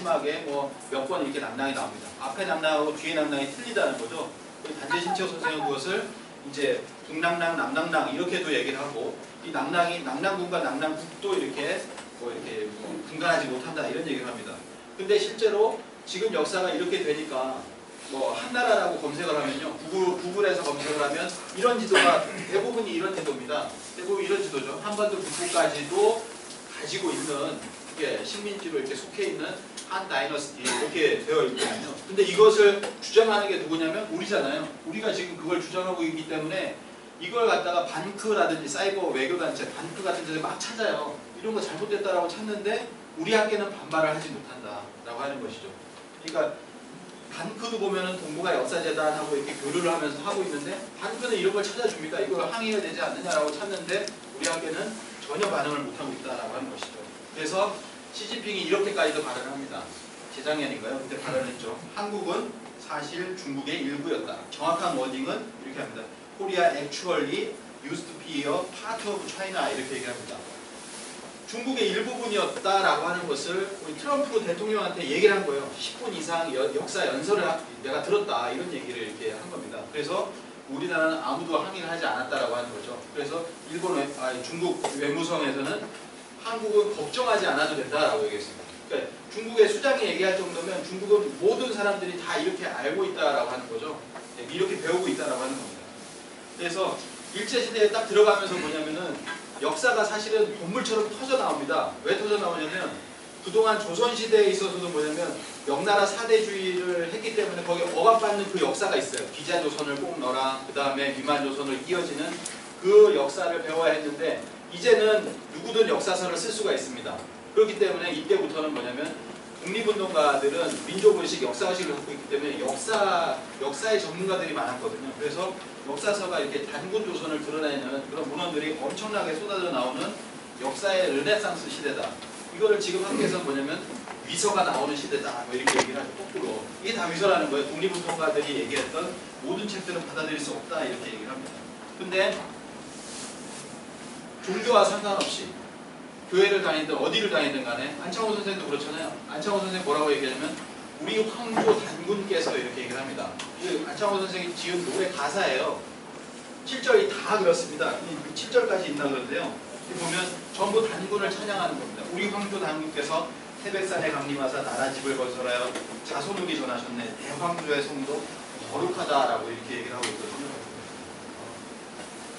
마지막에 뭐 몇 번 이렇게 낭낭이 나옵니다. 앞에 낭낭하고 뒤에 낭낭이 틀리다는 거죠. 단재 신채호 선생은 그것을 이제 북낭낭, 남낭낭 이렇게도 얘기를 하고, 이 낭낭이 낭낭군과 낭낭국도 이렇게 뭐 분간하지 못한다 이런 얘기를 합니다. 근데 실제로 지금 역사가 이렇게 되니까 뭐 한나라라고 검색을 하면요, 구글에서 검색을 하면 이런 지도가 대부분이 이런 지도입니다. 대부분 이런 지도죠. 한반도 북부까지도 가지고 있는, 이게 식민지로 이렇게 속해 있는 한 다이너스티 이렇게 되어 있거든요. 근데 이것을 주장하는 게 누구냐면 우리잖아요. 우리가 지금 그걸 주장하고 있기 때문에 이걸 갖다가 반크라든지 사이버 외교단체, 반크 같은 데서 막 찾아요. 이런 거 잘못됐다라고 찾는데 우리 학계는 반발을 하지 못한다라고 하는 것이죠. 그러니까 반크도 보면은 동북아 역사재단하고 이렇게 교류를 하면서 하고 있는데, 반크는 이런 걸 찾아줍니까? 이걸 항의해야 되지 않느냐라고 찾는데 우리 학계는 전혀 반응을 못하고 있다라고 하는 것이죠. 그래서 시진핑이 이렇게까지도 발언을 합니다. 재작년인가요? 그때 발언했죠. 한국은 사실 중국의 일부였다. 정확한 워딩은 이렇게 합니다. Korea actually used to be a part of China 이렇게 얘기합니다. 중국의 일부분이었다라고 하는 것을 우리 트럼프 대통령한테 얘기를 한 거예요. 10분 이상 역사 연설을 내가 들었다 이런 얘기를 이렇게 한 겁니다. 그래서 우리나라는 아무도 항의를 하지 않았다라고 하는 거죠. 그래서 중국 외무성에서는 한국은 걱정하지 않아도 된다라고 얘기했습니다. 그러니까 중국의 수장이 얘기할 정도면 중국은 모든 사람들이 다 이렇게 알고 있다라고 하는 거죠. 이렇게 배우고 있다라고 하는 겁니다. 그래서 일제시대에 딱 들어가면서 뭐냐면은 역사가 사실은 동물처럼 터져 나옵니다. 왜 터져 나오냐면 그동안 조선시대에 있어서도 뭐냐면 명나라 사대주의를 했기 때문에 거기에 억압받는 그 역사가 있어요. 기자조선을 꼭 넣어라, 그 다음에 미만조선을 이어지는 그 역사를 배워야 했는데, 이제는 누구든 역사서를 쓸 수가 있습니다. 그렇기 때문에 이때부터는 뭐냐면 독립운동가들은 민족의식, 역사의식을 갖고 있기 때문에 역사의 전문가들이 많았거든요. 그래서 역사서가 이렇게 단군 조선을 드러내는 그런 문헌들이 엄청나게 쏟아져 나오는 역사의 르네상스 시대다. 이거를 지금 학계에서 뭐냐면 위서가 나오는 시대다. 뭐 이렇게 얘기를 하죠. 거꾸로. 이게 다 위서라는 거예요. 독립운동가들이 얘기했던 모든 책들은 받아들일 수 없다. 이렇게 얘기를 합니다. 근데 종교와 상관없이 교회를 다니든 어디를 다니든 간에 안창호 선생도 그렇잖아요. 안창호 선생 뭐라고 얘기하냐면 우리 황조 단군께서 이렇게 얘기를 합니다. 안창호 선생이 지은 노래 가사예요. 7절이 다 그렇습니다. 7절까지 있나 그런데요. 보면 전부 단군을 찬양하는 겁니다. 우리 황조 단군께서 태백산에 강림하사 나라집을 건설하여 자손후기 전하셨네. 대황조의 성도 거룩하다라고 이렇게 얘기를 하고 있거든요.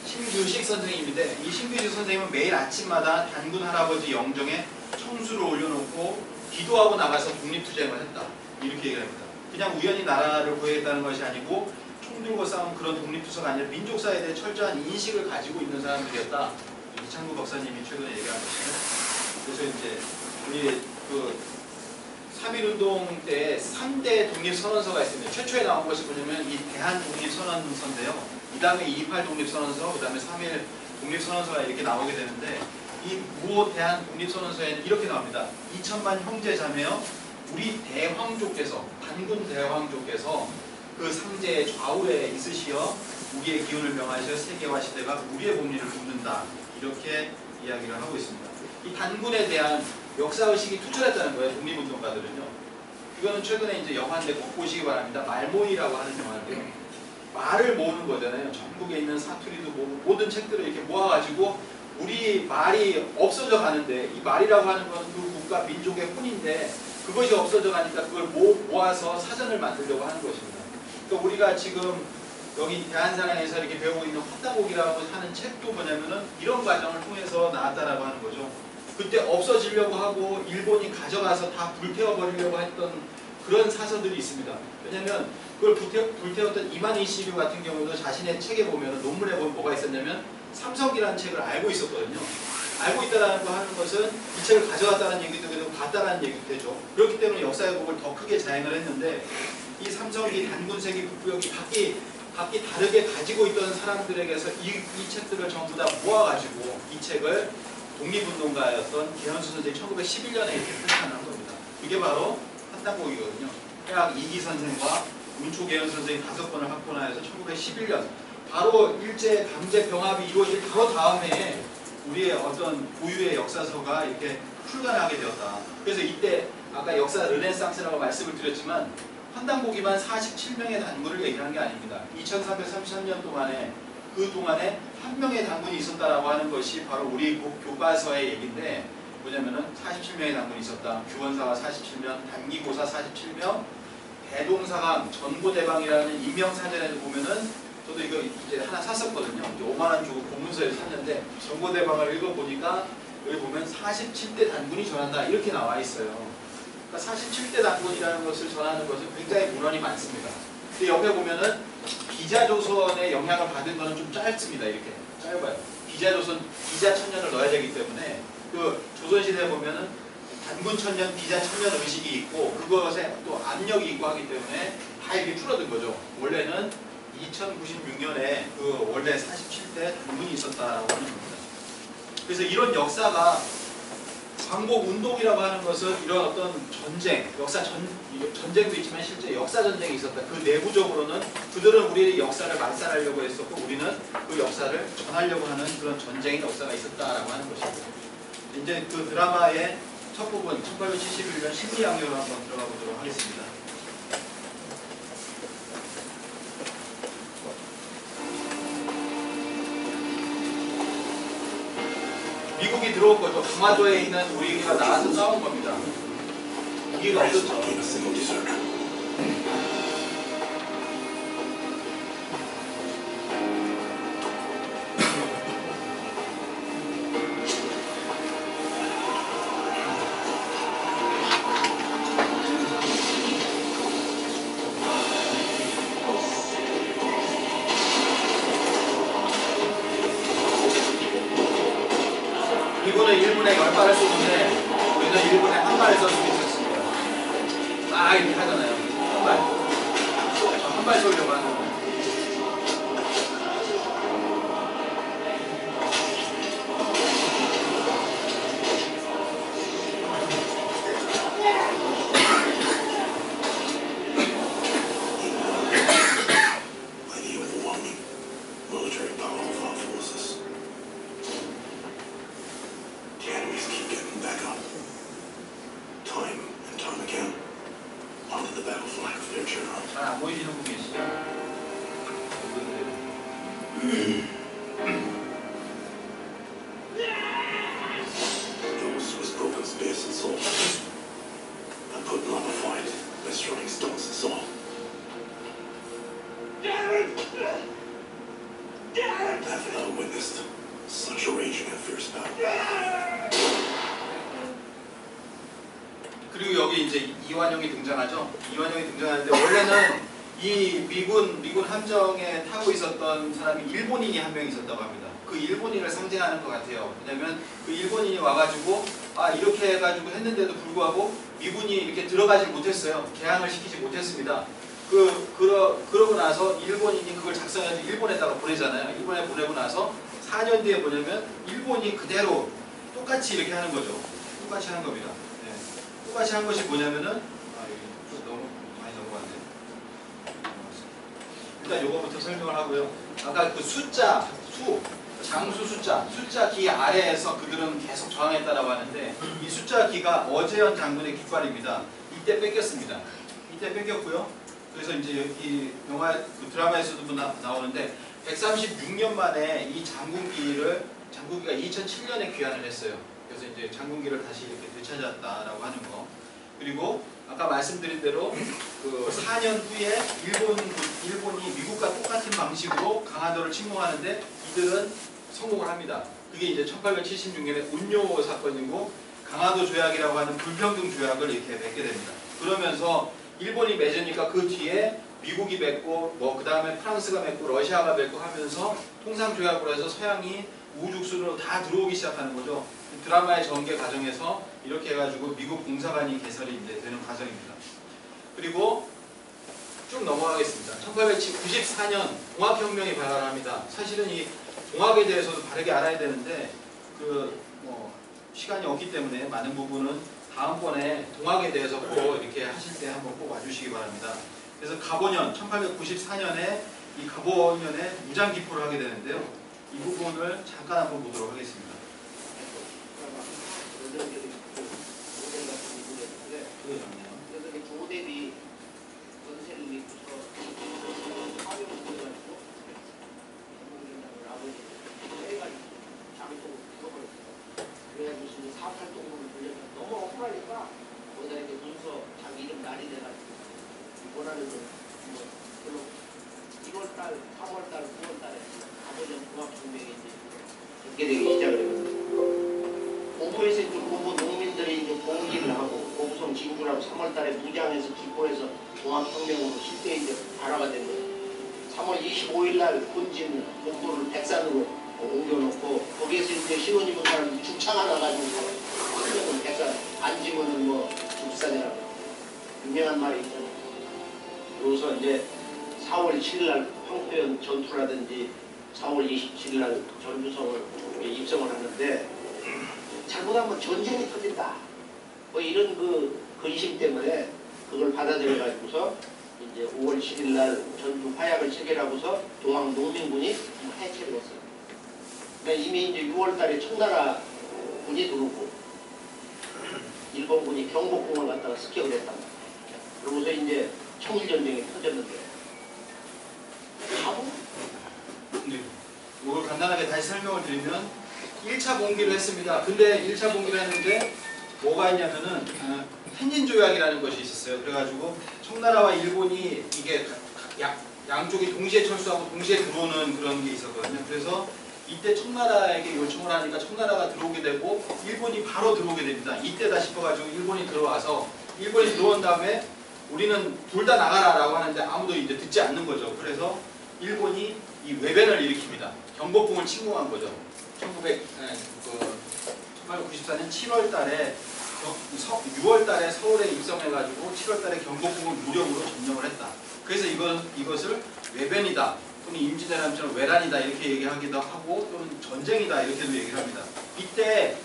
신규식 선생님인데, 이 신규식 선생님은 매일 아침마다 단군 할아버지 영정에 청수를 올려놓고 기도하고 나가서 독립투쟁을 했다. 이렇게 얘기를 합니다. 그냥 우연히 나라를 구해겠다는 것이 아니고 총 들고 싸운 그런 독립투사가 아니라 민족사에 대해 철저한 인식을 가지고 있는 사람들이었다. 이창구 박사님이 최근에 얘기한 것이죠. 그래서 이제 우리 그 3.1운동 때 3대 독립선언서가 있습니다. 최초에 나온 것이 뭐냐면 이 대한독립선언서인데요. 이 다음에 2.28 독립선언서, 그 다음에 3.1 독립선언서가 이렇게 나오게 되는데, 이 무호 대한 독립선언서에는 이렇게 나옵니다. 2천만 형제 자매여 우리 대황조께서, 단군 대황조께서 그 상제의 좌우에 있으시어 우리의 기운을 명하셔 세계와 시대가 우리의 법리를 돕는다. 이렇게 이야기를 하고 있습니다. 이 단군에 대한 역사의식이 투철했다는 거예요. 독립운동가들은요. 이거는 최근에 이제 영화인데 꼭 보시기 바랍니다. 말모이라고 하는 영화인데요. 말을 모으는 거잖아요. 전국에 있는 사투리도 모으고 모든 책들을 이렇게 모아가지고 우리 말이 없어져 가는데, 이 말이라고 하는 건 그 국가 민족의 혼인데 그것이 없어져 가니까 그걸 모아서 사전을 만들려고 하는 것입니다. 그러니까 우리가 지금 여기 대한사랑에서 이렇게 배우고 있는 화다곡이라고 하는 책도 뭐냐면은 이런 과정을 통해서 나왔다라고 하는 거죠. 그때 없어지려고 하고 일본이 가져가서 다 불태워버리려고 했던 그런 사서들이 있습니다. 왜냐하면 그걸 불태웠던 이만희 시류 같은 경우도 자신의 책에 보면, 논문에 보면 뭐가 있었냐면 삼성기라는 책을 알고 있었거든요. 알고 있다는 거 하는 것은 이 책을 가져갔다는 얘기도 되고 봤다는 얘기도 되죠. 그렇기 때문에 역사 왜곡을 더 크게 자행을 했는데, 이 삼성기, 단군세기, 북부역이 각기 다르게 가지고 있던 사람들에게서 이 책들을 전부 다 모아가지고 이 책을 독립운동가였던 계현수 선생이 1911년에 이렇게 편찬한 겁니다. 이게 바로 한단곡이거든요. 해학 이기 선생과 운초계현 선생이 5권을 확본하여서 1911년 바로 일제 강제 병합이 이루어질 바로 다음에 우리의 어떤 고유의 역사서가 이렇게 출간하게 되었다. 그래서 이때 아까 역사 르네상스라고 말씀을 드렸지만 환단고기만 47명의 단군을 얘기하는 게 아닙니다. 2333년 동안에 그 동안에 한 명의 단군이 있었다라고 하는 것이 바로 우리 교과서의 얘기인데 뭐냐면은 47명의 단군이 있었다. 규원사가 47명, 단기고사 47명, 대동사강 전고대방이라는 인명사전에도 보면은 저도 이거 이제 하나 샀었거든요. 5만 원 주고 공문서에서 샀는데 전고대방을 읽어보니까 여기 보면 47대 단군이 전한다 이렇게 나와 있어요. 그러니까 47대 단군이라는 것을 전하는 것은 굉장히 문헌이 많습니다. 근데 옆에 보면은 기자조선의 영향을 받은 거는 좀 짧습니다. 이렇게 짧아요. 기자조선, 기자천년을 넣어야 되기 때문에 그 조선시대에 보면은 단군천년, 기자천년 의식이 있고 그것에 또 압력이 있고 하기 때문에 다 이렇게 줄어든 거죠. 원래는 2096년에 그 원래 47대 단군이 있었다라고 하는 겁니다. 그래서 이런 역사가 광복운동이라고 하는 것은 이런 어떤 전쟁, 전쟁도 있지만 실제 역사전쟁이 있었다. 그 내부적으로는 그들은 우리의 역사를 말살하려고 했었고 우리는 그 역사를 전하려고 하는 그런 전쟁의 역사가 있었다라고 하는 것입니다. 이제 그 드라마의 첫 부분 1871년 심리양요로 한번 들어가 보도록 하겠습니다. 미국이 들어올 거죠. 강화도에 있는 우리가 나와서 싸운 겁니다. 무기가 없었죠. 미군은 1분에 10발을 쏘는데 우리는 1분에 한 발을 쏠 수 있었습니다. 막 이렇게 하잖아요. 한 발. 한 발 쏘려고 하는 거예요. 잘 안 보이시는 분 계시죠? Yours was broken spears and swords, and putting up a fight by throwing stones and so on. I've never witnessed such a raging and fierce battle. 그리고 여기 이제 이완용이 등장하죠. 이완용이 등장하는데 원래는 이 미군 함정에 타고 있었던 사람이 일본인이 한 명 있었다고 합니다. 그 일본인을 상징하는 것 같아요. 왜냐면 그 일본인이 와가지고 이렇게 해가지고 했는데도 불구하고 미군이 이렇게 들어가지 못했어요. 개항을 시키지 못했습니다. 그러고 나서 일본인이 그걸 작성해서 일본에다가 보내잖아요. 일본에 보내고 나서 4년 뒤에 뭐냐면 일본이 그대로 똑같이 이렇게 하는 거죠. 똑같이 하는 겁니다. 똑같이 한 것이 뭐냐면은 여기 너무 많이 넘어갔네. 일단 요거부터 설명을 하고요. 아까 그 숫자, 장수 숫자 기 아래에서 그들은 계속 저항했다라고 하는데 이 숫자 기가 어재현 장군의 깃발입니다. 이때 뺏겼습니다. 이때 뺏겼고요. 그래서 이제 여기 영화 그 드라마에서도 나오는데 136년 만에 이 장군기가 2007년에 귀환을 했어요. 그래서 이제 장군기를 다시 이렇게 되찾았다라고 하는 거. 그리고 아까 말씀드린 대로 그 4년 후에 일본이 미국과 똑같은 방식으로 강화도를 침공하는데 이들은 성공을 합니다. 그게 이제 1876년에 운요 사건이고 강화도 조약이라고 하는 불평등 조약을 이렇게 맺게 됩니다. 그러면서 일본이 맺으니까 그 뒤에 미국이 맺고 그 다음에 프랑스가 맺고 러시아가 맺고 하면서 통상 조약으로 해서 서양이 우후죽순으로 다 들어오기 시작하는 거죠. 드라마의 전개 과정에서 이렇게 해가지고 미국 공사관이 개설이 이제 되는 과정입니다. 그리고 쭉 넘어가겠습니다. 1894년 공학혁명이 발발합니다. 사실은 이 공학에 대해서도 바르게 알아야 되는데 시간이 없기 때문에 많은 부분은 다음번에 동학에 대해서 꼭 이렇게 하실 때 한번 꼭 와주시기 바랍니다. 그래서 가보년 1894년에 이 가보년에 무장기포를 하게 되는데요. 이 부분을 잠깐 한번 보도록 하겠습니다. 조대비 전세를 믿고서 사명을 보내가지고 전문위원장을 아버지 해가지고 장속으로 죽어버렸어요. 그래가지고 지금 4.8동으로 불려서 너무 억울하니까 거기다 이렇게 문서 자기 이름 날이 돼가지고 원하는 뭐 별로 1월달, 3월달, 9월달에 아버지는 공학혁명이 이제 전개되기 시작을 했거든요. 고부에서 이제 고부 농민들이 이제 봉기를 하고 고부성 진주라고 3월달에 무장해서 기포해서 공학혁명으로 실제 이제 발화가 된 거예요. 3월 25일날 본진 본부를 백산으로 옮겨놓고 거기에서 이제 신혼입은 사람이 죽창 하나 가지고 살려고 백산 앉으면은 뭐 죽산이라고 유명한 말이 있잖아요. 그래서 이제 4월 7일날 황포현 전투라든지 4월 27일날 전주성을 입성을 하는데 잘못하면 전쟁이 터진다. 뭐 이런 그 근심 때문에 그걸 받아들여가지고서 이제 5월 10일날 전주 화약을 체결하고서 동학 농민군이 해체를 했어요. 그러니까 이미 이제 6월달에 청나라 군이 들어오고 일본군이 경복궁을 갖다가 습격을 했단 말이에요. 그러고서 이제 청일전쟁이 터졌는데 바보? 네. 이걸 간단하게 다시 설명을 드리면 1차 봉기를 했습니다. 근데 1차 봉기를 했는데 뭐가 있냐면은 텐진조약이라는 것이 있었어요. 그래가지고 청나라와 일본이 이게 양쪽이 동시에 철수하고 동시에 들어오는 그런 게 있었거든요. 그래서 이때 청나라에게 요청을 하니까 청나라가 들어오게 되고 일본이 바로 들어오게 됩니다. 이때다 싶어가지고 일본이 들어와서 일본이 들어온 다음에 우리는 둘 다 나가라 라고 하는데 아무도 이제 듣지 않는 거죠. 그래서 일본이 이 외변을 일으킵니다. 경복궁을 침공한 거죠. 1894년 7월 달에 6월 달에 서울에 입성해가지고 7월 달에 경복궁을 무력으로 점령을 했다. 그래서 이것을 외변이다 또는 임진왜란처럼 외란이다 이렇게 얘기하기도 하고 또는 전쟁이다 이렇게도 얘기를 합니다. 이때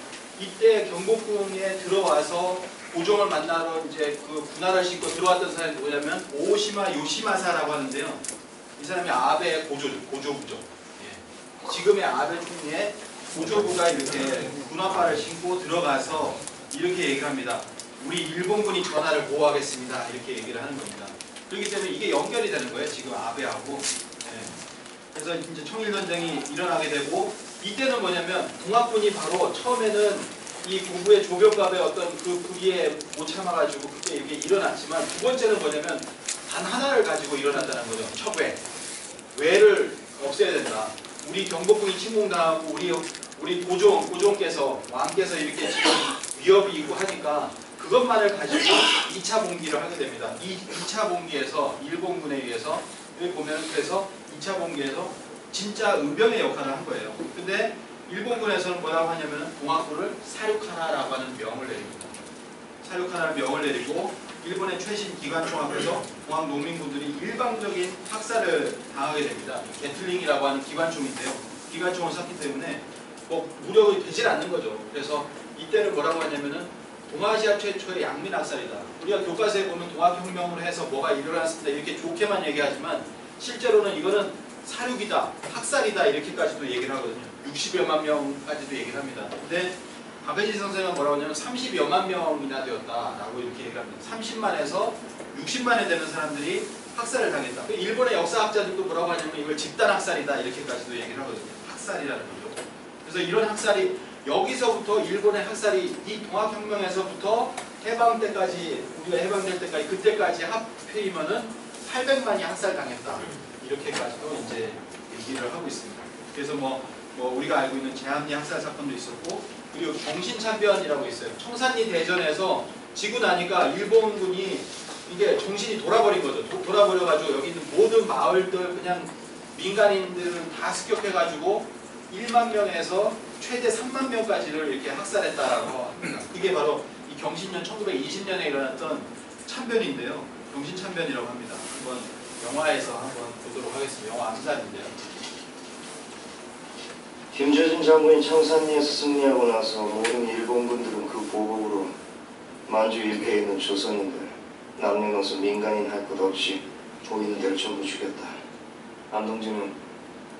경복궁에 들어와서 고종을 만나러 이제 그 군화를 신고 들어왔던 사람이 뭐냐면 오시마 요시마사라고 하는데요. 이 사람이 아베의 고조부죠. 예. 지금의 아베 총리의 고조부가 이렇게 군화화를 신고 들어가서 이렇게 얘기를 합니다. 우리 일본군이 전하를 보호하겠습니다. 이렇게 얘기를 하는 겁니다. 그렇기 때문에 이게 연결이 되는 거예요. 지금 아베하고. 예. 그래서 이제 청일전쟁이 일어나게 되고 이때는 뭐냐면 동학군이 바로 처음에는 이 고구의 조병갑의 어떤 그 불의에 못 참아가지고 그때 이렇게 일어났지만 두 번째는 뭐냐면 단 하나를 가지고 일어난다는 거죠. 척외. 외를 없애야 된다. 우리 경복궁이 침공당하고 우리 고종께서 왕께서 이렇게 지금 위협이 있고 하니까 그것만을 가지고 2차 봉기를 하게 됩니다. 이 2차 봉기에서 일본군에 의해서 여기 보면 그래서 2차 봉기에서 진짜 의병의 역할을 한 거예요. 근데 일본군에서는 뭐라고 하냐면 동학군을 사륙하라라고 하는 명을 내립니다. 사륙하라는 명을 내리고 일본의 최신 기관총 앞에서 동학 농민군들이 일방적인 학살을 당하게 됩니다. 게틀링이라고 하는 기관총인데요. 기관총을 쐈기 때문에 뭐 무력이 되질 않는 거죠. 그래서 이때는 뭐라고 하냐면은 동아시아 최초의 양민 학살이다. 우리가 교과서에 보면 동학혁명으로 해서 뭐가 일어났습니다. 이렇게 좋게만 얘기하지만 실제로는 이거는 사륙이다, 학살이다 이렇게까지도 얘기를 하거든요. 60여만 명까지도 얘기를 합니다. 근데 박해진 선생은 뭐라고 하냐면 30여만 명이나 되었다라고 이렇게 얘기를 합니다. 30만에서 60만에 되는 사람들이 학살을 당했다. 일본의 역사학자들도 뭐라고 하냐면 이걸 집단 학살이다 이렇게까지도 얘기를 하거든요. 학살이라는 거죠. 그래서 이런 학살이 여기서부터 일본의 학살이 이 동학혁명에서부터 해방 때까지 우리가 해방될 때까지 그때까지 합해이면은 800만이 학살당했다. 이렇게까지도 이제 얘기를 하고 있습니다. 그래서 뭐 우리가 알고 있는 제암리 학살 사건도 있었고 그리고 정신참변이라고 있어요. 청산리 대전에서 지고 나니까 일본군이 이게 정신이 돌아버린 거죠. 돌아버려가지고 여기 있는 모든 마을들 그냥 민간인들을 다 습격해가지고 1만 명에서 최대 3만 명까지를 이렇게 학살했다라고 합니다. 그게 바로 이 경신년 1920년에 일어났던 참변인데요. 경신참변이라고 합니다. 한번 영화에서 한번 보도록 하겠습니다. 영화 암살인데요. 김재준 장군이 청산리에서 승리하고 나서 모든 일본군들은 그 보복으로 만주 일대에 있는 조선인들 남녀노소 민간인 할 것 없이 보이는 대로 전부 죽였다. 안동진은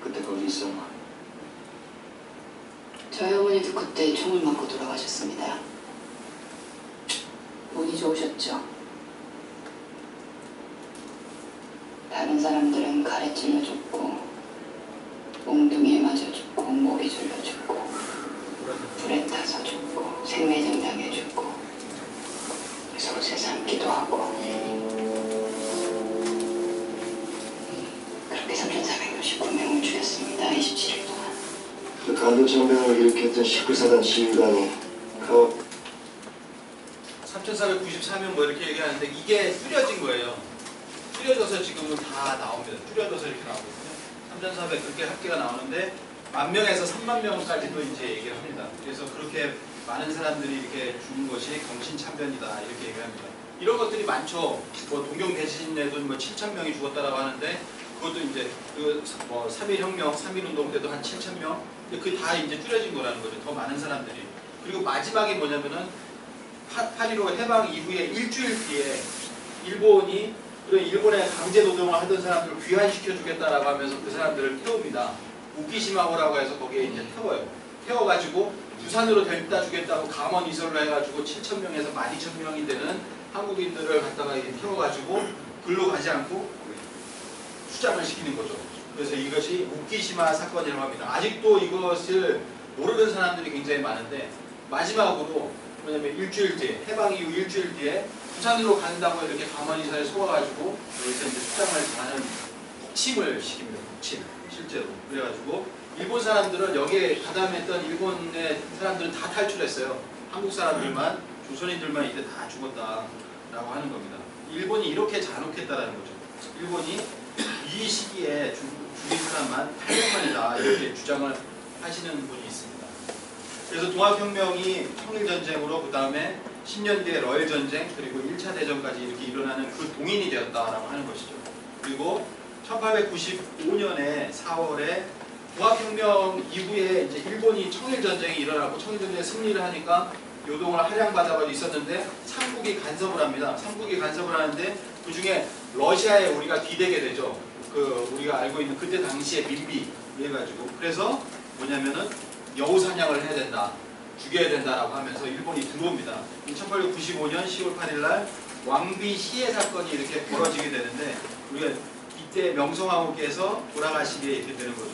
그때 거기 있었나? 저희 어머니도 그때 총을 맞고 돌아가셨습니다. 운이 좋으셨죠. 다른 사람들은 칼에 찔러 죽고 몽둥이에 맞아 죽고 목이 졸려 죽고 불에 타서 죽고 생매장당해 죽고 솥에 삶기도 하고 그렇게 3,469명을 죽였습니다. 27일 동안. 그 간도장병을 일으켰던 19사단 지휘관이 그 3,494명 뭐 이렇게 얘기하는데 이게 줄여진 거예요. 줄여져서 지금은 다 나옵니다. 줄여져서 이렇게 나오거든요. 3,400 그렇게 합계가 나오는데 10,000명에서 30,000명까지도 이제 얘기를 합니다. 그래서 그렇게 많은 사람들이 이렇게 죽은 것이 경신참변이다 이렇게 얘기합니다. 이런 것들이 많죠. 뭐 동경 대지진에도 뭐 7,000명이 죽었다라고 하는데 그것도 이제 뭐 3.1혁명, 3.1운동 때도 한 7,000명. 그 다 이제 줄여진 거라는 거죠. 더 많은 사람들이. 그리고 마지막이 뭐냐면은 8.15 해방 이후에 일주일 뒤에 일본이 일본에 강제 노동을 하던 사람들을 귀환시켜 주겠다라고 하면서 그 사람들을 태웁니다. 우키시마호라고 해서 거기에 이제 태워요. 태워가지고 부산으로 데려다 주겠다고 감원 이설로 해가지고 7,000명에서 12,000명이 되는 한국인들을 갖다가 태워가지고 글로 가지 않고 수장을 시키는 거죠. 그래서 이것이 우키시마 사건이라고 합니다. 아직도 이것을 모르는 사람들이 굉장히 많은데 마지막으로 뭐냐면 일주일 뒤에 해방 이후 일주일 뒤에 부산으로 간다고 이렇게 감원이사에 속아가지고 여기서 이제 수장을 하는 복침을 시킵니다. 복침 실제로 그래가지고 일본 사람들은 여기에 가담했던 일본의 사람들은 다 탈출했어요. 한국 사람들만 조선인들만 이제 다 죽었다라고 하는 겁니다. 일본이 이렇게 잔혹했다라는 거죠. 일본이 이 시기에 죽인 사람만 800만이다 이렇게 주장을 하시는 분이 있습니다. 그래서 동학혁명이 청일전쟁으로 그 다음에 10년 뒤에 러일전쟁 그리고 1차 대전까지 이렇게 일어나는 그 동인이 되었다라고 하는 것이죠. 그리고 1895년에 4월에 동학혁명 이후에 이제 일본이 청일전쟁이 일어나고 청일전쟁에 승리를 하니까 요동을 할양받아가지고 있었는데 삼국이 간섭을 합니다. 삼국이 간섭을 하는데 그 중에 러시아에 우리가 기대게 되죠. 우리가 알고 있는 그때 당시에 민비 해가지고 그래서 뭐냐면은 여우 사냥을 해야 된다, 죽여야 된다라고 하면서 일본이 들어옵니다. 1895년 10월 8일날 왕비 시해 사건이 이렇게 벌어지게 되는데 우리가 이때 명성황후께서 돌아가시게 이렇게 되는 거죠.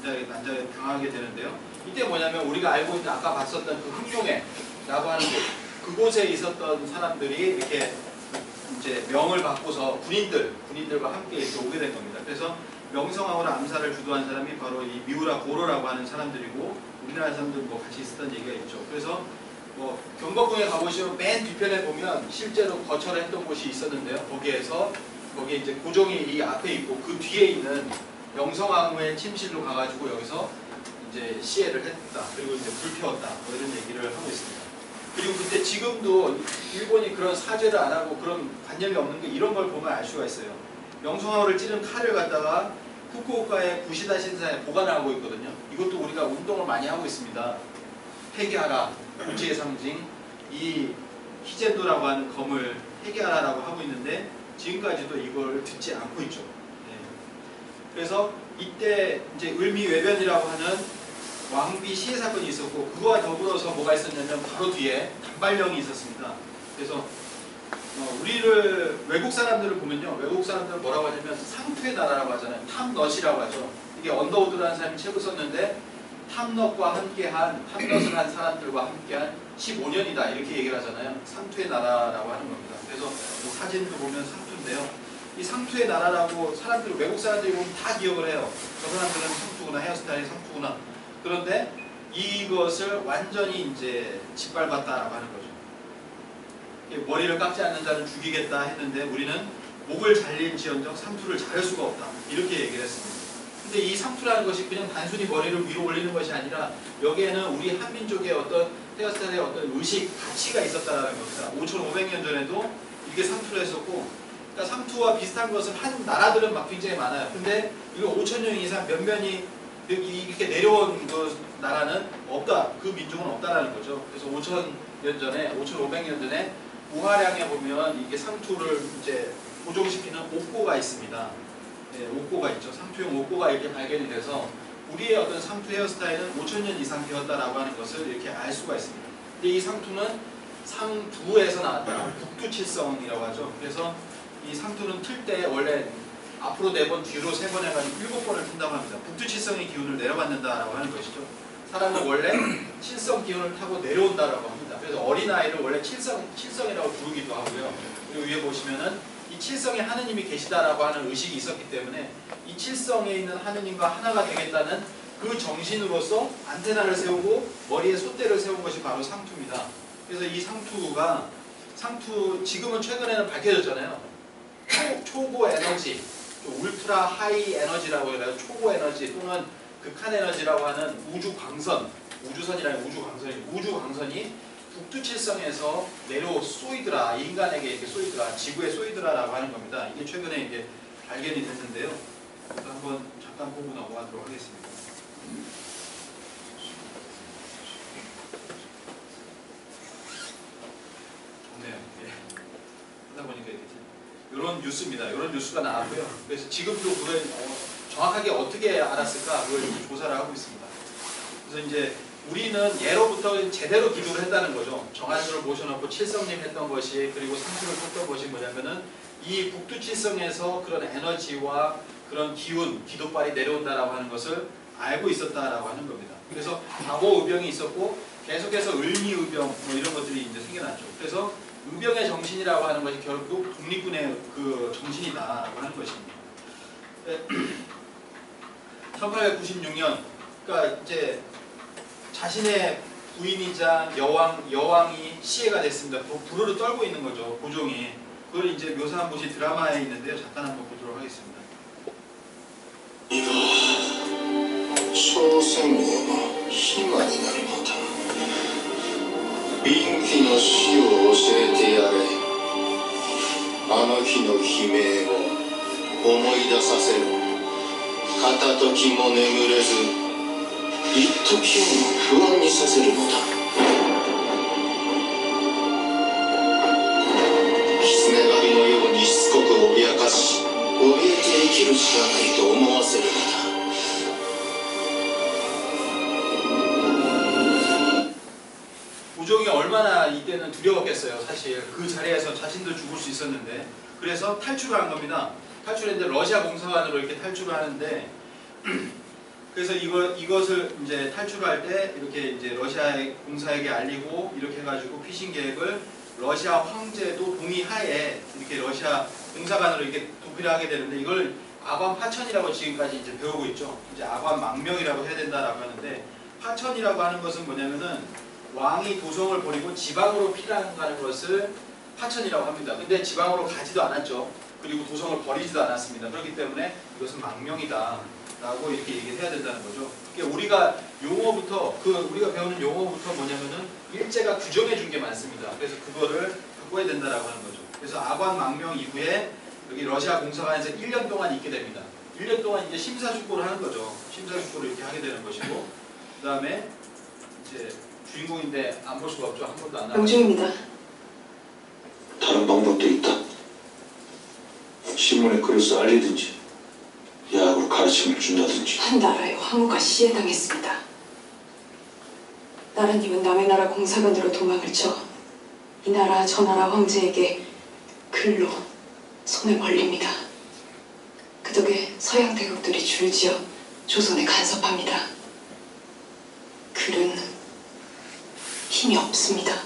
난자에 당하게 되는데요. 이때 뭐냐면 우리가 알고 있는 아까 봤었던 그 흑룡회라고 하는 곳 그곳에 있었던 사람들이 이렇게 이제 명을 받고서 군인들과 함께 이렇게 오게 된 겁니다. 그래서 명성황후를 암살을 주도한 사람이 바로 이 미우라 고로라고 하는 사람들이고 우리나라 사람들 뭐 같이 있었던 얘기가 있죠. 그래서 뭐 경복궁에 가보시면 맨 뒤편에 보면 실제로 거처를 했던 곳이 있었는데요. 거기에 이제 고종이 이 앞에 있고 그 뒤에 있는 명성황후의 침실로 가가지고 여기서 이제 시해를 했다. 그리고 이제 불태웠다. 뭐 이런 얘기를 하고 있습니다. 그리고 그때 지금도 일본이 그런 사죄를 안 하고 그런 관념이 없는 게 이런 걸 보면 알 수가 있어요. 명성황후를 찌른 칼을 갖다가 후쿠오카의 구시다 신사에 보관하고 있거든요. 이것도 우리가 운동을 많이 하고 있습니다. 폐기하라, 무지의 상징, 이 히젠도라고 하는 검을 폐기하라라고 하고 있는데 지금까지도 이걸 듣지 않고 있죠. 네. 그래서 이때 이제 을미외변이라고 하는 왕비 시해 사건이 있었고 그거와 더불어서 뭐가 있었냐면 바로 뒤에 단발령이 있었습니다. 그래서 우리를 외국 사람들을 보면요, 외국 사람들은 뭐라고 하냐면 상투의 나라라고 하잖아요. 탐넛이라고 하죠. 이게 언더우드라는 사람이 책을 썼는데 탐넛과 함께한 탐넛을 한 사람들과 함께한 15년이다 이렇게 얘기를 하잖아요. 상투의 나라라고 하는 겁니다. 그래서 사진도 보면 상투인데요. 이 상투의 나라라고 사람들 외국 사람들이 보면 다 기억을 해요. 저 사람들은 상투구나, 헤어스타일이 상투구나. 그런데 이것을 완전히 이제 짓밟았다라고 하는 거죠. 머리를 깎지 않는 자는 죽이겠다 했는데 우리는 목을 잘릴지언정 상투를 자를 수가 없다 이렇게 얘기를 했습니다. 근데 이 상투라는 것이 그냥 단순히 머리를 위로 올리는 것이 아니라 여기에는 우리 한민족의 어떤 헤어스타일의 어떤 의식, 가치가 있었다는 겁니다. 5,500년 전에도 이게 상투를 했었고 그러니까 상투와 비슷한 것을 한 나라들은 막 굉장히 많아요. 근데 이거 5,000년 이상 몇 면이 이렇게 내려온 그 나라는 없다. 그 민족은 없다라는 거죠. 그래서 5,000년 전에, 5,500년 전에 우하량에 보면 이게 상투를 이제 고정시키는 옥고가 있습니다. 네, 옥고가 있죠. 상투용 옥고가 이렇게 발견이 돼서 우리의 어떤 상투 헤어스타일은 5,000년 이상 되었다라고 하는 것을 이렇게 알 수가 있습니다. 근데 이 상투는 상두에서 나왔다. 북두칠성이라고 하죠. 그래서 이 상투는 틀 때 원래 앞으로 4번, 뒤로 3번 해가지고 7번을 튼다고 합니다. 북두칠성의 기운을 내려받는다라고 하는 것이죠. 사람은 원래 칠성 기운을 타고 내려온다라고 합니다. 그래서 어린아이를 원래 칠성이라고 부르기도 하고요. 그리고 위에 보시면은 이 칠성에 하느님이 계시다라고 하는 의식이 있었기 때문에 이 칠성에 있는 하느님과 하나가 되겠다는 그 정신으로서 안테나를 세우고 머리에 솥대를 세운 것이 바로 상투입니다. 그래서 이 상투 지금은 최근에는 밝혀졌잖아요. 초고 에너지, 울트라 하이 에너지라고 해서 초고 에너지 또는 극한 에너지라고 하는 우주 광선, 우주선이 아니라 우주 광선이 북두칠성에서 내려 쏘이더라, 인간에게 이렇게 쏘이더라, 지구에 쏘이더라라고 하는 겁니다. 이게 최근에 이게 발견이 됐는데요. 그래서 한번 잠깐 보고 넘어가도록 하겠습니다. 좋네요. 예. 하다 보니까 이렇게 이런 뉴스입니다. 이런 뉴스가 나왔고요. 그래서 지금도 그걸 정확하게 어떻게 알았을까 그걸 조사를 하고 있습니다. 그래서 이제 우리는 예로부터 제대로 기도를 했다는 거죠. 정한수를 모셔놓고 칠성님 했던 것이 그리고 상수를 했던 것이 뭐냐면은 이 북두칠성에서 그런 에너지와 그런 기운, 기도빨이 내려온다라고 하는 것을 알고 있었다라고 하는 겁니다. 그래서 과거의병이 있었고 계속해서 을미의병 뭐 이런 것들이 이제 생겨났죠. 그래서 의병의 정신이라고 하는 것이 결국 독립군의 그 정신이다라고 하는 것입니다. 1896년, 그러니까 이제 자신의 부인이자 여왕이 시해가 됐습니다. 부르르 떨고 있는 거죠, 고종이. 그걸 이제 묘사한 곳이 드라마에 있는데요. 잠깐 한번 보도록 하겠습니다. 小戦王の暇になるのだ。陰気の死を教えてやれ。あの日の悲鳴を思い出させる。片時も眠れず一時をも不安にさせるのだ。狐狩りのようにしつこく脅かし怯えて生きるしかないと思わせるのだ。 고종이 얼마나 이때는 두려웠겠어요. 사실 그 자리에서 자신도 죽을 수 있었는데 그래서 탈출을 한 겁니다. 탈출했는데 러시아 공사관으로 이렇게 탈출을 하는데 그래서 이것을 이제 탈출할 때 이렇게 이제 러시아 공사에게 알리고 이렇게 해가지고 피신 계획을 러시아 황제도 동의하에 이렇게 러시아 공사관으로 이렇게 도피를 하게 되는데 이걸 아관 파천이라고 지금까지 이제 배우고 있죠. 이제 아관 망명이라고 해야 된다라고 하는데 파천이라고 하는 것은 뭐냐면은 왕이 도성을 버리고 지방으로 피난가는 것을 파천이라고 합니다. 근데 지방으로 가지도 않았죠. 그리고 도성을 버리지도 않았습니다. 그렇기 때문에 이것은 망명이다 라고 이렇게 얘기해야 된다는 거죠. 그러니까 우리가 용어부터 우리가 배우는 용어부터 뭐냐면은 일제가 규정해 준 게 많습니다. 그래서 그거를 바꿔야 된다라고 하는 거죠. 그래서 아관 망명 이후에 여기 러시아 공사관에서 1년 동안 있게 됩니다. 1년 동안 이제 심사숙고를 하는 거죠. 심사숙고를 이렇게 하게 되는 것이고 그 다음에 이제 주인공인데 안 볼 수가 없죠. 한 번도 안 나와요. 영중입니다. 다른 방법도 있다. 신문에 글을 알리든지 야학으로 가르침을 준다든지. 나라의 황후가 시해당했습니다. 나라님은 남의 나라 공사관으로 도망을 쳐 이 나라 저 나라 황제에게 글로 손에 벌립니다. 그 덕에 서양 대국들이 줄지어 조선에 간섭합니다. 글은 힘이 없습니다.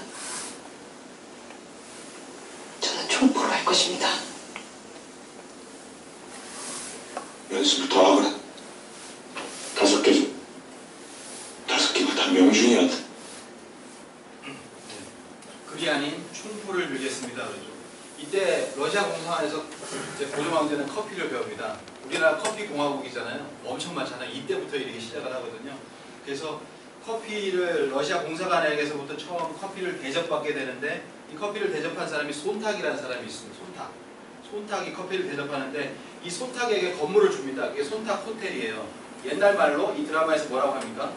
저는 총포로 할 것입니다. 연습을 더 하거라. 5개 중 5개가 다 명중이야. 글이 아닌 총포를 들겠습니다. 그러죠. 이때 러시아 공사관에서 이제 고종 황제는 커피를 배웁니다. 우리나라 커피 공화국이잖아요. 엄청 많잖아요. 이때부터 이렇게 시작을 하거든요. 그래서 커피를 러시아 공사관에게서부터 처음 커피를 대접받게 되는데 이 커피를 대접한 사람이 손탁이라는 사람이 있습니다. 손탁이 커피를 대접하는데 이 손탁에게 건물을 줍니다. 이게 손탁 호텔이에요. 옛날 말로 이 드라마에서 뭐라고 합니까?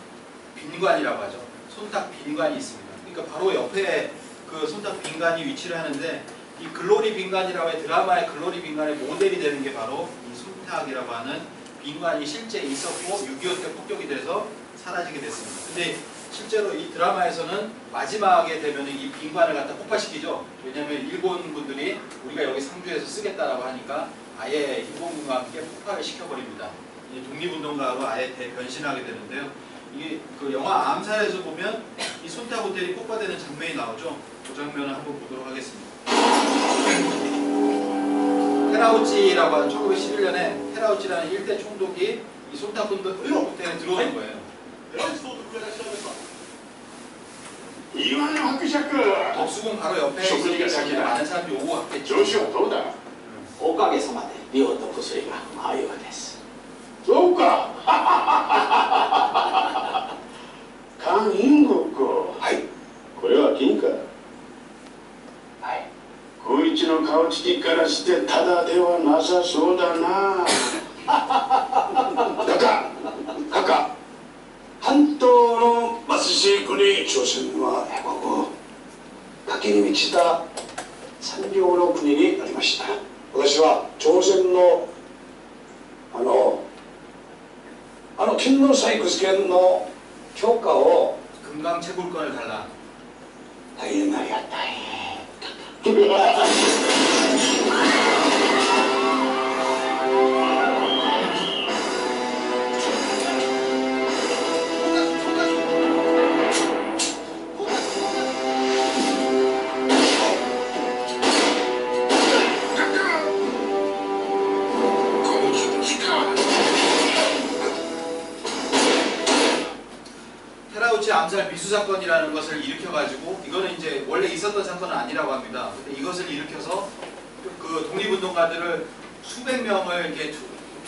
빈관이라고 하죠. 손탁 빈관이 있습니다. 그러니까 바로 옆에 그 손탁 빈관이 위치를 하는데 이 글로리 빈관이라고 해 드라마의 글로리 빈관의 모델이 되는 게 바로 이 손탁이라고 하는 빈관이 실제 있었고 6.25 때 폭격이 돼서 사라지게 됐습니다. 근데 실제로 이 드라마에서는 마지막에 되면 이 빈관을 갖다 폭파시키죠. 왜냐하면 일본 분들이 우리가 여기 상주에서 쓰겠다라고 하니까 아예 일본군과 함께 폭파를 시켜버립니다. 이제 독립운동가로 아예 대변신하게 되는데요. 이게 그 영화 암살에서 보면 이 손탑 호텔이 폭파되는 장면이 나오죠. 그 장면을 한번 보도록 하겠습니다. 테라우치라고 하는 1911년에 테라우치라는 일대 총독이 이 손탑 호텔에 들어오는 거예요. 言わぬ伯爵 덕수궁 바로 옆에 쇼핑이 있었기 때문에 사기다. 많은 사람들이 오고 갔겠죠. 調子はどうだおかげさまで量と薬が合うようです。そうか韓英国はい。これは金かはい。こいつの顔つきからしてただではなさそうだなだかカカ半島の貧しい国朝鮮はここ崖に満ちた産業の国になりました。私は朝鮮の金の採掘権の許可を 금강 채굴권을 달라. 大変ありがたい。 테라우치 암살 미수 사건이라는 것을 일으켜가지고 이거는 이제 원래 있었던 사건은 아니라고 합니다. 근데 이것을 일으켜서 그 독립운동가들을 수백 명을 이렇게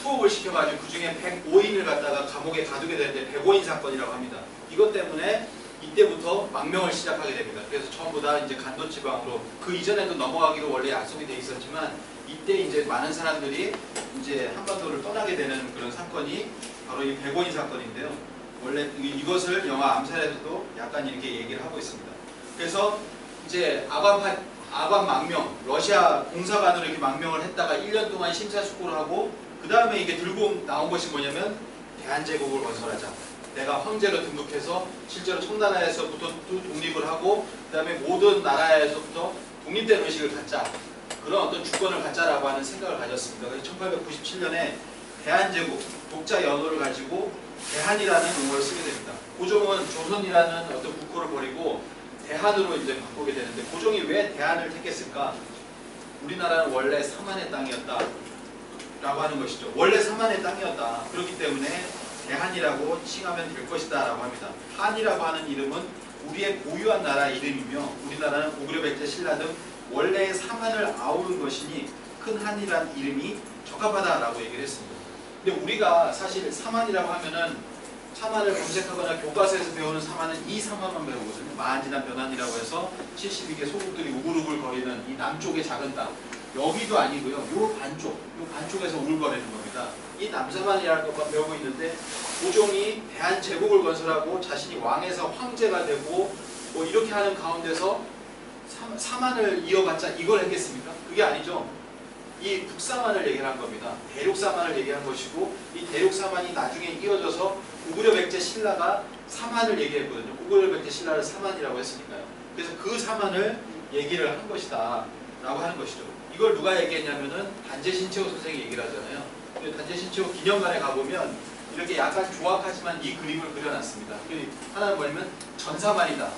투옥을 시켜가지고 그 중에 105인을 갖다가 감옥에 가두게 되는데 105인 사건이라고 합니다. 이것 때문에 이때부터 망명을 시작하게 됩니다. 그래서 전부 다 이제 간도 지방으로 그 이전에도 넘어가기로 원래 약속이 돼 있었지만 이때 이제 많은 사람들이 이제 한반도를 떠나게 되는 그런 사건이 바로 이 105인 사건인데요. 원래 이것을 영화 암살에서도 약간 이렇게 얘기를 하고 있습니다. 그래서 이제 아관 망명, 러시아 공사관으로 이렇게 망명을 했다가 1년 동안 심사숙고를 하고 그 다음에 이게 들고 나온 것이 뭐냐면 대한제국을 건설하자. 내가 황제로 등극해서 실제로 청나라에서부터 독립을 하고 그 다음에 모든 나라에서부터 독립된 의식을 갖자. 그런 어떤 주권을 갖자라고 하는 생각을 가졌습니다. 그래서 1897년에 대한제국, 독자 연호를 가지고 대한이라는 용어를 쓰게 됩니다. 고종은 조선이라는 어떤 국호를 버리고 대한으로 이제 바꾸게 되는데 고종이 왜 대한을 택했을까? 우리나라는 원래 사만의 땅이었다 라고 하는 것이죠. 원래 사만의 땅이었다. 그렇기 때문에 대한이라고 칭하면 될 것이다 라고 합니다. 한이라고 하는 이름은 우리의 고유한 나라 이름이며 우리나라는 고구려 백제 신라 등 원래의 사만을 아우른 것이니 큰 한이란 이름이 적합하다라고 얘기를 했습니다. 근데 우리가 사실 사만이라고 하면은 사만을 검색하거나 교과서에서 배우는 사만은 이 사만만 배우거든요. 만지난 변환이라고 해서 72개 소국들이 우글우글 거리는 이 남쪽의 작은 땅. 여기도 아니고요. 요 반쪽에서 우글거리는 겁니다. 이 남사만이라는 것만 배우고 있는데 고종이 대한제국을 건설하고 자신이 왕에서 황제가 되고 뭐 이렇게 하는 가운데서 사만을 이어받자 이걸 했겠습니까? 그게 아니죠. 이 북사만을 얘기한 겁니다. 대륙사만을 얘기한 것이고 이 대륙사만이 나중에 이어져서 고구려 백제 신라가 사만을 얘기했거든요. 고구려 백제 신라를 사만이라고 했으니까요. 그래서 그 사만을 얘기를 한 것이다 라고 하는 것이죠. 이걸 누가 얘기했냐면은 단재신채호 선생이 얘기를 하잖아요. 단재신채호 기념관에 가보면 이렇게 약간 조악하지만 이 그림을 그려놨습니다. 하나는 뭐냐면 전사만이다.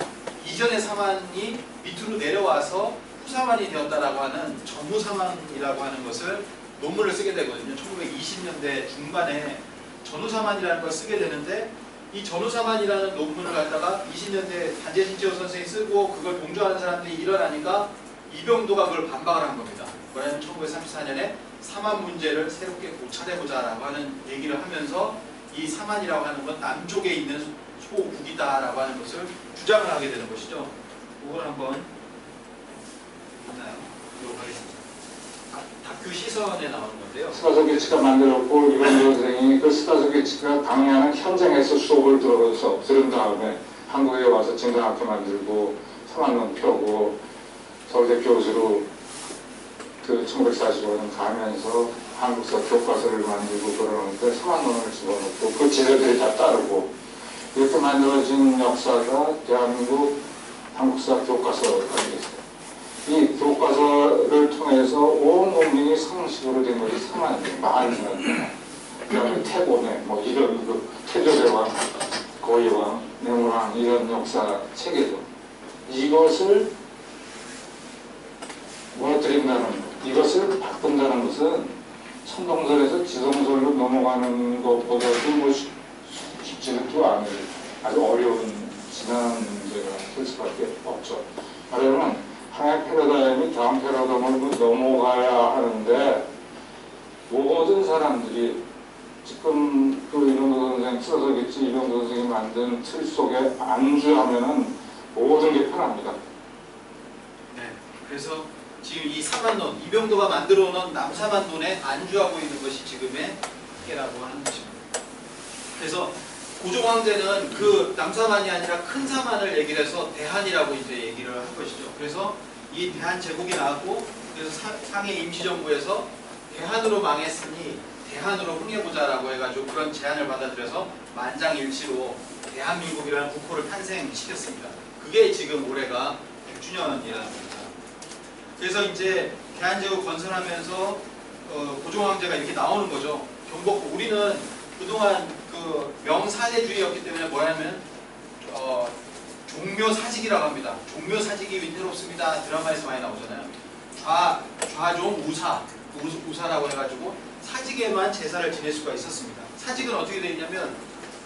이전의 사만이 밑으로 내려와서 후사만이 되었다라고 하는 전후사만이라고 하는 것을 논문을 쓰게 되거든요. 1920년대 중반에 전후사만이라는 걸 쓰게 되는데 이 전후사만이라는 논문을 갖다가 20년대 단재신채호 선생이 쓰고 그걸 동조하는 사람들이 일어나니까 이병도가 그걸 반박을 한 겁니다. 뭐냐면 1934년에 사만 문제를 새롭게 고찰해보자라고 하는 얘기를 하면서 이 사만이라고 하는 건 남쪽에 있는 소국이다라고 하는 것을 주장을 하게 되는 것이죠. 그걸 한번 있나요? 보도록 하겠습니다. 다큐 시선에 나오는 건데요. 스타소비츠가 만들었고 이건 선생이 그 스타소비츠가 방해하는 현장에서 수업을 들은 다음에 한국에 와서 진단학교 만들고 사만론 펴고 서울대 교수로 그 1945년 가면서 한국사 교과서를 만들고 그러는데 사만론을 집어넣고 그 제자들이 다 따르고 이렇게 만들어진 역사가 대한민국 한국사 교과서가 있어요. 이 교과서 역사를 통해서 온 국민이 상식으로 된 것이 사만년, 만년, 그다음에 태고네, 뭐 이런 그 태조대왕, 고이왕, 내무왕 이런 역사 체계죠. 이것을 무너뜨린다는 것, 이것을 바꾼다는 것은 천동설에서 지성설로 넘어가는 것보다도 뭐 쉽지는 않은 아주 어려운 지난 문제가 될 수밖에 없죠. 말하자면 하나의 패러다임이 다음 패러다임으로 넘어가야 하는데 모든 사람들이 지금 그 이병도 선생 써서겠지 이병도 선생이 만든 틀 속에 안주하면은 모든 게 편합니다. 네, 그래서 지금 이 사만론, 이병도가 만들어 놓은 남사만론에 안주하고 있는 것이 지금의 학계라고 하는 것입니다. 그래서 고종황제는 그 남사만이 아니라 큰 사만을 얘기를 해서 대한이라고 이제 얘기를 한 것이죠. 그래서 이 대한 제국이 나왔고, 그래서 상해 임시정부에서 대한으로 망했으니 대한으로 흥해보자라고 해가지고 그런 제안을 받아들여서 만장일치로 대한민국이라는 국호를 탄생시켰습니다. 그게 지금 올해가 100주년이라는 겁니다. 그래서 이제 대한제국 건설하면서 고종황제가 이렇게 나오는 거죠. 경복궁, 우리는 그동안 그 명사제주의였기 때문에 뭐냐면 종묘사직이라고 합니다. 종묘사직이 위태롭습니다. 드라마에서 많이 나오잖아요. 좌종 우사라고 해가지고 사직에만 제사를 지낼 수가 있었습니다. 사직은 어떻게 되어 있냐면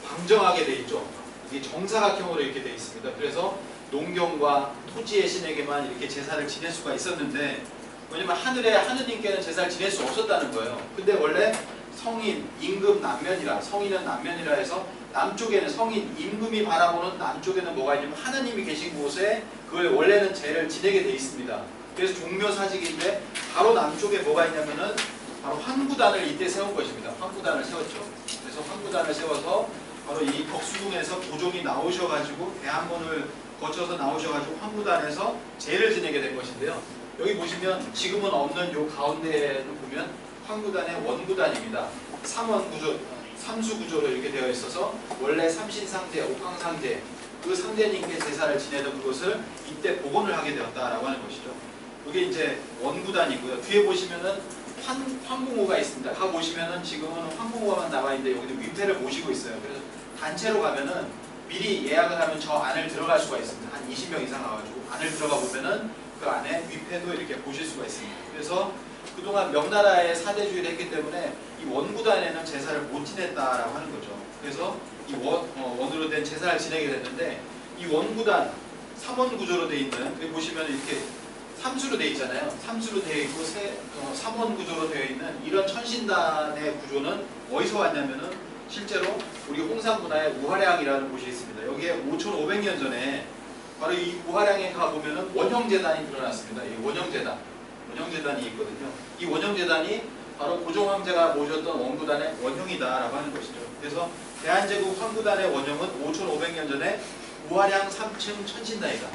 방정하게 되어 있죠. 이게 정사각형으로 이렇게 되어 있습니다. 그래서 농경과 토지의 신에게만 이렇게 제사를 지낼 수가 있었는데, 왜냐면 하늘에 하느님께는 제사를 지낼 수 없었다는 거예요. 근데 원래 성인, 임금, 남면이라, 성인은 남면이라 해서 남쪽에는 성인, 임금이 바라보는 남쪽에는 뭐가 있냐면 하느님이 계신 곳에 그걸 원래는 제를 지내게 돼 있습니다. 그래서 종묘사직인데 바로 남쪽에 뭐가 있냐면은 바로 황구단을 이때 세운 것입니다. 황구단을 세웠죠. 그래서 황구단을 세워서 바로 이 덕수궁에서 고종이 나오셔가지고 대한문을 거쳐서 나오셔가지고 황구단에서 제를 지내게 된 것인데요. 여기 보시면 지금은 없는 요 가운데를 보면 황구단의 원구단입니다. 삼수구조로 이렇게 되어 있어서 원래 삼신상제, 옥황상제 그 상제님께 제사를 지내던 그것을 이때 복원을 하게 되었다라고 하는 것이죠. 이게 이제 원구단이고요. 뒤에 보시면은 황궁호가 있습니다. 가 보시면은 지금은 황궁호만 나와 있는데 여기도 위패를 모시고 있어요. 그래서 단체로 가면은 미리 예약을 하면 저 안을 들어갈 수가 있습니다. 한 20명 이상 와가지고 안을 들어가 보면은 그 안에 위패도 이렇게 보실 수가 있습니다. 그래서 그동안 명나라의 사대주의를 했기 때문에 이 원구단에는 제사를 못 지냈다라고 하는 거죠. 그래서 이 원으로 된 제사를 지내게 됐는데, 이 원구단 3원 구조로 되어 있는, 여기 보시면 이렇게 3수로 되어 있잖아요. 3수로 되어 있고 3원 구조로 되어 있는 이런 천신단의 구조는 어디서 왔냐면은 실제로 우리 홍산문화의 우화량이라는 곳이 있습니다. 여기에 5,500년 전에 바로 이 우화량에 가보면은 원형재단이 드러났습니다. 이 원형재단이 있거든요. 이 원형재단이 바로 고종황제가 모셨던 원구단의 원형이다라고 하는 것이죠. 그래서 대한제국 황구단의 원형은 5,500년 전에 우화량 3층 천신단이다.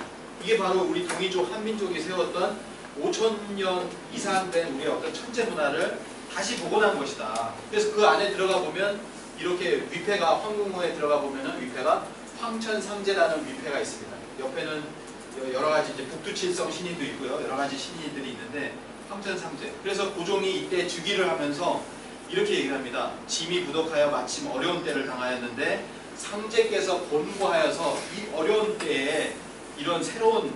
이게 바로 우리 동이족 한민족이 세웠던 5,000년 이상 된 우리의 어떤 천재 문화를 다시 복원한 것이다. 그래서 그 안에 들어가 보면 이렇게 위패가, 황궁호에 들어가 보면은 위패가 황천삼제라는 위패가 있습니다. 옆에는 여러 가지 이제 북두칠성 신인도 있고요. 여러 가지 신인들이 있는데 황천삼제. 그래서 고종이 이때 즉위를 하면서 이렇게 얘기를 합니다. 짐이 부덕하여 마침 어려운 때를 당하였는데 상제께서 권고하여서 이 어려운 때에 이런 새로운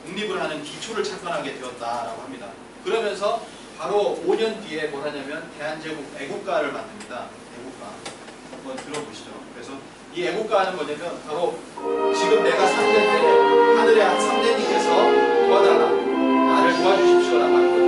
독립을 하는 기초를 착안하게 되었다라고 합니다. 그러면서 바로 5년 뒤에 뭘 하냐면 대한제국 애국가를 만듭니다. 애국가. 한번 들어보시죠. 그래서 이 애국가는 뭐냐면 바로 지금 내가 상대인데 하늘의 상대님께서 도와달라. 나를 도와주십시오라고 하는 거죠.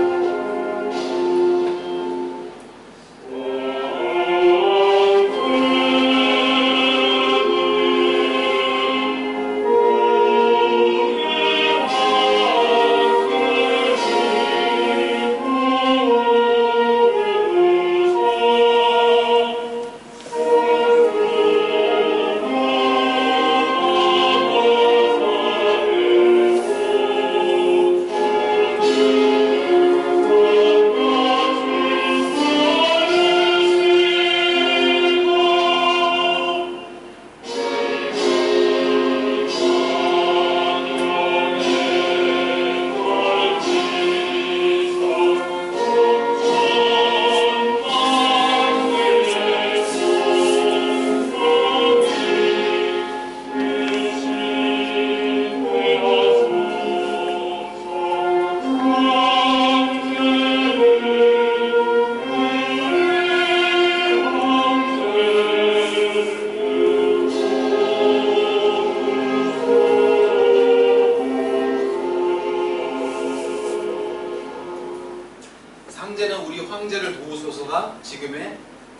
상제는 우리 황제를 도우소서가 지금의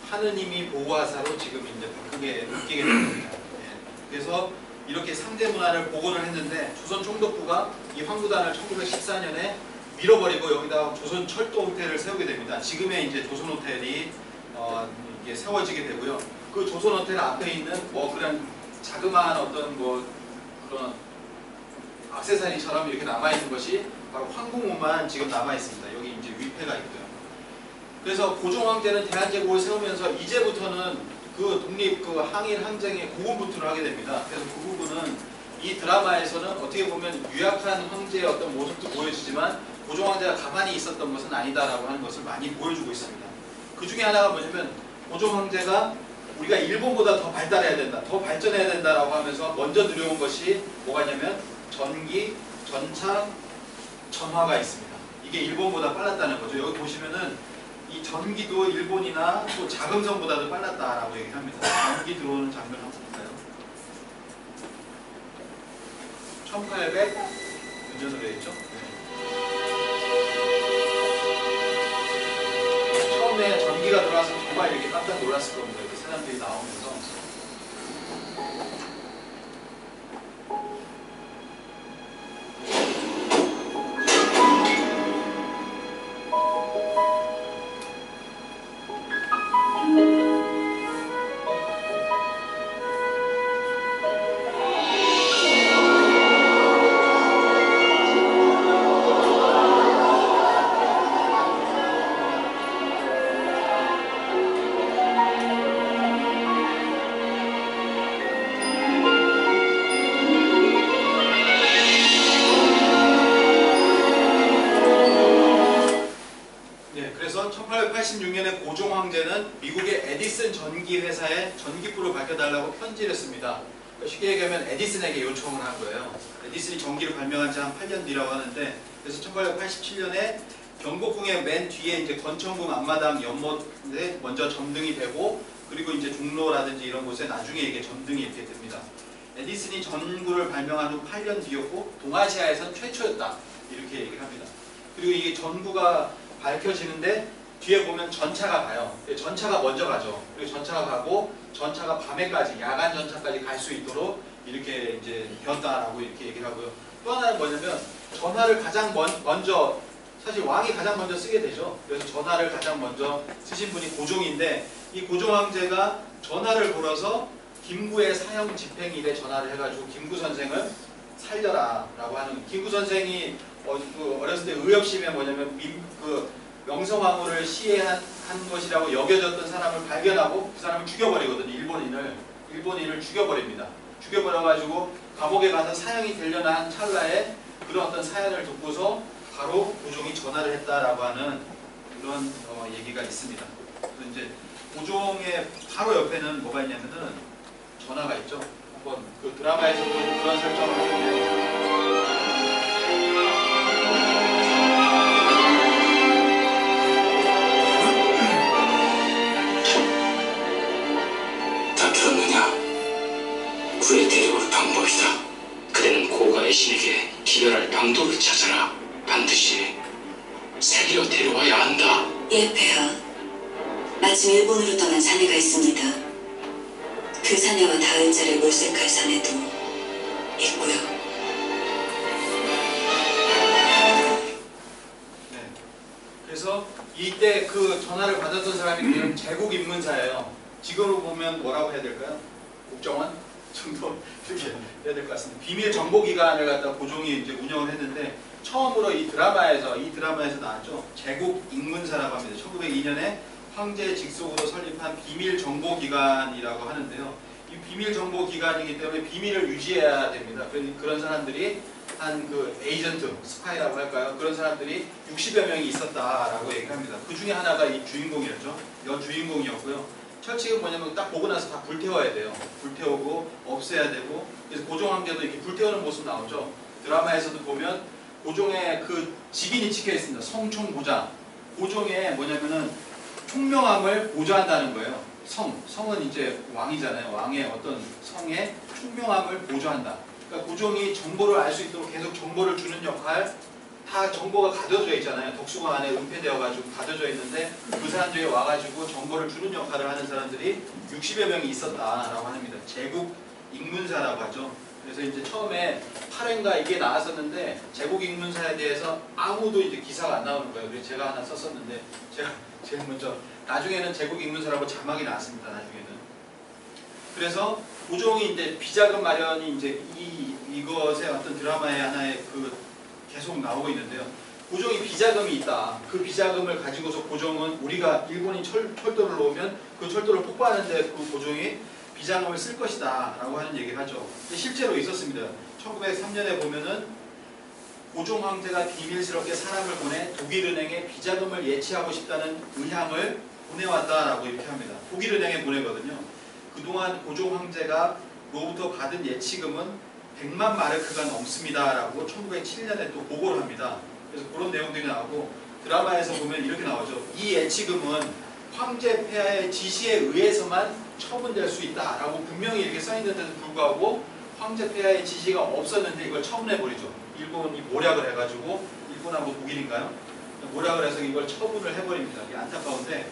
하느님이 보호하사로 지금 이제 크게 바뀌게 된 겁니다. 예. 그래서 이렇게 상제 문화를 복원을 했는데 조선 총독부가 이 황구단을 1914년에 밀어버리고 여기다 조선 철도 호텔을 세우게 됩니다. 지금의 이제 조선 호텔이 이게 세워지게 되고요. 그 조선 호텔 앞에 있는 뭐 그런 자그마한 어떤 뭐 그런 액세서리처럼 이렇게 남아 있는 것이 바로 황궁문만 지금 남아 있습니다. 여기 이제 위패가 있고요. 그래서 고종 황제는 대한제국을 세우면서 이제부터는 그 독립 그 항일 항쟁의 고군분투를 하게 됩니다. 그래서 그 부분은 이 드라마에서는 어떻게 보면 유약한 황제의 어떤 모습도 보여주지만 고종 황제가 가만히 있었던 것은 아니다라고 하는 것을 많이 보여주고 있습니다. 그 중에 하나가 뭐냐면 고종 황제가 우리가 일본보다 더 발달해야 된다, 더 발전해야 된다라고 하면서 먼저 들여온 것이 뭐가 있냐면 전기, 전차, 전화가 있습니다. 이게 일본보다 빨랐다는 거죠. 여기 보시면은 이 전기도 일본이나 또 자금성보다도 빨랐다라고 얘기합니다. 전기 들어오는 장면 한번 볼까요? 1800 운전으로 되어 있죠. 처음에 전기가 들어와서 정말 이렇게 깜짝 놀랐을 겁니다. 이렇게 사람들이 나오면서. 그래서 1886년에 고종 황제는 미국의 에디슨 전기 회사에 전기불을 밝혀달라고 편지를 씁니다. 그러니까 쉽게 얘기하면 에디슨에게 요청을 한 거예요. 에디슨이 전기를 발명한 지 한 8년 뒤라고 하는데, 그래서 1887년에 경복궁의 맨 뒤에 이제 건천궁 앞마당 연못에 먼저 점등이 되고, 그리고 이제 종로라든지 이런 곳에 나중에 이게 점등이 이렇게 됩니다. 에디슨이 전구를 발명한 후 8년 뒤였고 동아시아에선 최초였다, 이렇게 얘기를 합니다. 그리고 이게 전구가 밝혀지는데 뒤에 보면 전차가 가요. 전차가 먼저 가죠. 그리고 전차가 가고 전차가 밤에까지, 야간 전차까지 갈 수 있도록 이렇게 이제 되었다라고 이렇게 얘기를 하고요. 또 하나는 뭐냐면 전화를 가장 먼저, 사실 왕이 가장 먼저 쓰게 되죠. 그래서 전화를 가장 먼저 쓰신 분이 고종인데, 이 고종 황제가 전화를 걸어서 김구의 사형 집행일에 전화를 해가지고 김구 선생을 살려라 라고 하는, 김구 선생이 어렸을 때 의협심에 뭐냐면 명성황후를 시해한 것이라고 여겨졌던 사람을 발견하고 그 사람을 죽여버리거든요. 일본인을 죽여버립니다. 죽여버려가지고 감옥에 가서 사형이 되려나 한 찰나에 그런 어떤 사연을 듣고서 바로 고종이 전화를 했다라고 하는 그런 얘기가 있습니다. 그래서 이제 고종의 바로 옆에는 뭐가 있냐면은 전화가 있죠. 한번 그 드라마에서도 그런 설정을 하는데, 그에 데려올 방법이다. 그대는 고가의 신에게 기별할 방도를 찾아라. 반드시 살려 데려와야 한다. 예, 폐하. 마침 일본으로 떠난 사내가 있습니다. 그 사내와 닿을 자를 물색할 사내도 있고요. 네. 그래서 이때 그 전화를 받았던 사람이 제국 입문사예요. 지금으로 보면 뭐라고 해야 될까요? 국정원 정도 이렇게 해야 될 것 같습니다. 비밀 정보기관을 갖다 고종이 이제 운영을 했는데, 처음으로 이 드라마에서 나왔죠. 제국 입문사라고 합니다. 1902년에 황제 직속으로 설립한 비밀 정보기관이라고 하는데요. 이 비밀 정보기관이기 때문에 비밀을 유지해야 됩니다. 그런 사람들이 한 그 에이전트, 스파이라고 할까요? 그런 사람들이 60여 명이 있었다라고 얘기합니다. 그 중에 하나가 이 주인공이었죠. 여주인공이었고요. 철칙은 뭐냐면 딱 보고 나서 다 불태워야 돼요. 불태우고 없애야 되고. 그래서 고종 황제도 이렇게 불태우는 모습 나오죠. 드라마에서도 보면 고종의 그 직인이 찍혀 있습니다. 성총보좌. 고종의 뭐냐면은 총명함을 보좌한다는 거예요. 성은 이제 왕이잖아요. 왕의 어떤 성의 총명함을 보좌한다. 그러니까 고종이 정보를 알 수 있도록 계속 정보를 주는 역할, 다 정보가 가둬져 있잖아요. 독수공 안에 은폐되어가지고 가둬져 있는데 그 사람들이 와가지고 정보를 주는 역할을 하는 사람들이 60여 명이 있었다라고 합니다. 제국 ing문사라고 하죠. 그래서 이제 처음에 8회인가 이게 나왔었는데 제국 ing문사에 대해서 아무도 이제 기사가 안 나오는 거예요. 그래서 제가 하나 썼었는데 제가 제일 먼저 나중에는 제국 ing문사라고 자막이 나왔습니다. 나중에는. 그래서 고종이 이제 비자금 마련이 이제 이것의 어떤 드라마의 하나의 그 계속 나오고 있는데요. 고종이 비자금이 있다. 그 비자금을 가지고서 고종은 우리가 일본이 철도를 놓으면 그 철도를 폭파하는데 그 고종이 비자금을 쓸 것이다 라고 하는 얘기를 하죠. 근데 실제로 있었습니다. 1903년에 보면은 고종 황제가 비밀스럽게 사람을 보내 독일은행에 비자금을 예치하고 싶다는 의향을 보내왔다라고 이렇게 합니다. 독일은행에 보내거든요. 그동안 고종 황제가 로부터 받은 예치금은 100만 마르크가 넘습니다라고 1907년에 또 보고를 합니다. 그래서 그런 내용들이 나오고 드라마에서 보면 이렇게 나오죠. 이 예치금은 황제 폐하의 지시에 의해서만 처분될 수 있다라고 분명히 이렇게 써있는데도 불구하고 황제 폐하의 지시가 없었는데 이걸 처분해버리죠. 일본이 모략을 해가지고 일본하고 독일인가요? 모략을 해서 이걸 처분을 해버립니다. 이게 안타까운데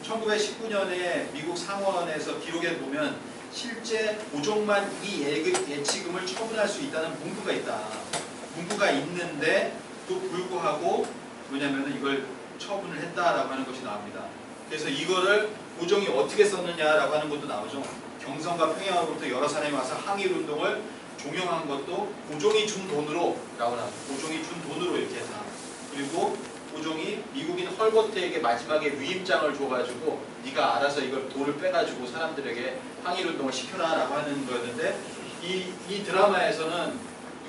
1919년에 미국 상원에서 기록에 보면 실제 고종만 이 예치금을 처분할 수 있다는 문구가 있다. 문구가 있는데 또 불구하고 뭐냐면은 이걸 처분을 했다라고 하는 것이 나옵니다. 그래서 이거를 고종이 어떻게 썼느냐라고 하는 것도 나오죠. 경성과 평양으로부터 여러 사람이 와서 항일운동을 종용한 것도 고종이 준 돈으로 라고 나옵니다. 고종이 준 돈으로 이렇게 해서. 그리고 고종이 미국인 헐버트에게 마지막에 위임장을 줘가지고 네가 알아서 이걸 돈을 빼가지고 사람들에게 항일운동을 시켜라 라고 하는 거였는데 이 드라마에서는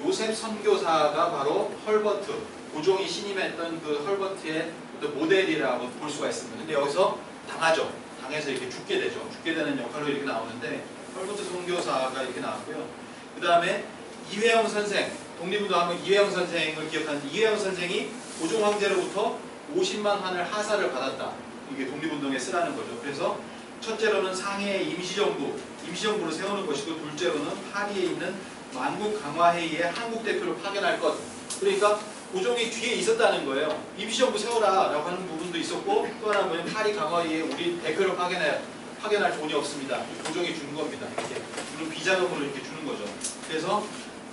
요셉 선교사가 바로 헐버트, 고종이 신임했던 그 헐버트의 모델이라고 볼 수가 있습니다. 근데 여기서 당하죠. 당해서 이렇게 죽게 되죠. 죽게 되는 역할로 이렇게 나오는데 헐버트 선교사가 이렇게 나왔고요. 그 다음에 이회영 선생, 독립운동하면 이회영 선생을 기억하는데 이회영 선생이 고종 황제로부터 50만 환을 하사를 받았다. 이게 독립운동에 쓰라는 거죠. 그래서 첫째로는 상해의 임시정부를 세우는 것이고 둘째로는 파리에 있는 만국강화회의에 한국 대표를 파견할 것. 그러니까 고종이 뒤에 있었다는 거예요. 임시정부 세워라 라고 하는 부분도 있었고 또 하나 뭐냐면 파리 강화회의에 우리 대표를 파견할 돈이 없습니다. 고종이 주는 겁니다. 이렇게 주는 비자금으로 이렇게 주는 거죠. 그래서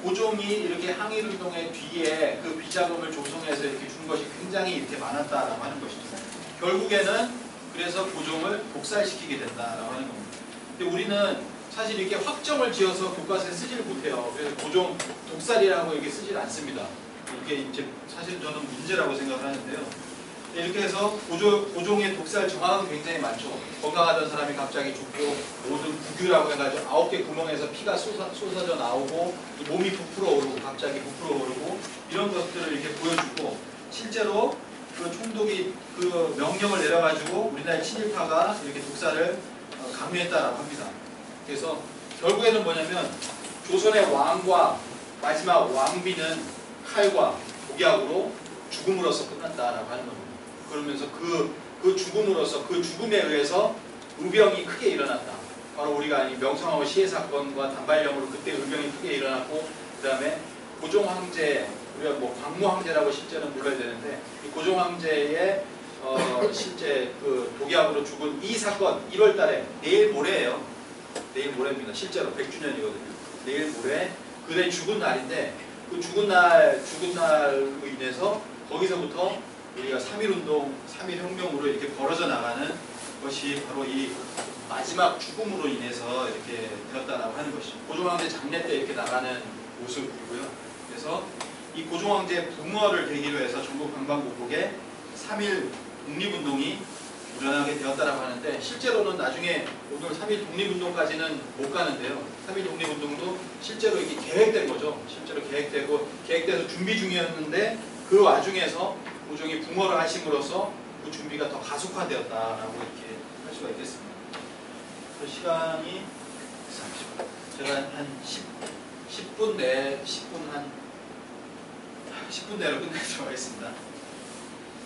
고종이 이렇게 항일운동의 뒤에 그 비자금을 조성해서 이렇게 준 것이 굉장히 이렇게 많았다라고 하는 것이죠. 결국에는 그래서 고종을 독살시키게 된다라고 하는 겁니다. 근데 우리는 사실 이렇게 확정을 지어서 교과서에 쓰지를 못해요. 그래서 고종 독살이라고 이렇게 쓰질 않습니다. 이게 이제 사실 저는 문제라고 생각을 하는데요. 이렇게 해서 고종의 독살 정황은 굉장히 많죠. 건강하던 사람이 갑자기 죽고 모든 구규라고 해가지고 9개 구멍에서 피가 쏟아져 나오고 몸이 부풀어 오르고 갑자기 부풀어 오르고 이런 것들을 이렇게 보여주고 실제로 그 총독이 그 명령을 내려가지고 우리나라의 친일파가 이렇게 독살을 강요했다라고 합니다. 그래서 결국에는 뭐냐면 조선의 왕과 마지막 왕비는 칼과 독약으로 죽음으로써 끝났다라고 하는 겁니다. 그러면서 그 죽음으로써 그 죽음에 의해서 의병이 크게 일어났다. 바로 우리가 명성황후 시해 사건과 단발령으로 그때 의병이 크게 일어났고 그 다음에 고종 황제 우리가 뭐 광무 황제라고 실제는 불러야 되는데 이 고종 황제의 실제 그 독약으로 죽은 이 사건 1월달에 내일 모레예요. 내일 모레입니다. 실제로 100주년이거든요. 내일 모레 그대 죽은 날인데 그 죽은 날로 인해서 거기서부터 우리가 3.1운동, 3.1혁명으로 이렇게 벌어져 나가는 것이 바로 이 마지막 죽음으로 인해서 이렇게 되었다라고 하는 것이죠. 고종황제 장례 때 이렇게 나가는 모습이고요. 그래서 이 고종황제 붕어를 계기로 해서 전국 방방곡곡에 3.1 독립운동이 일어나게 되었다라고 하는데 실제로는 나중에 오늘 3.1 독립운동까지는 못 가는데요. 3.1 독립운동도 실제로 이게 계획된 거죠. 실제로 계획돼서 준비 중이었는데 그 와중에서 고종이 붕어를 하심으로써 그 준비가 더 가속화되었다라고 이렇게 할 수가 있겠습니다. 그 시간이 제가 한 10분 내로 끝내도록 하겠습니다.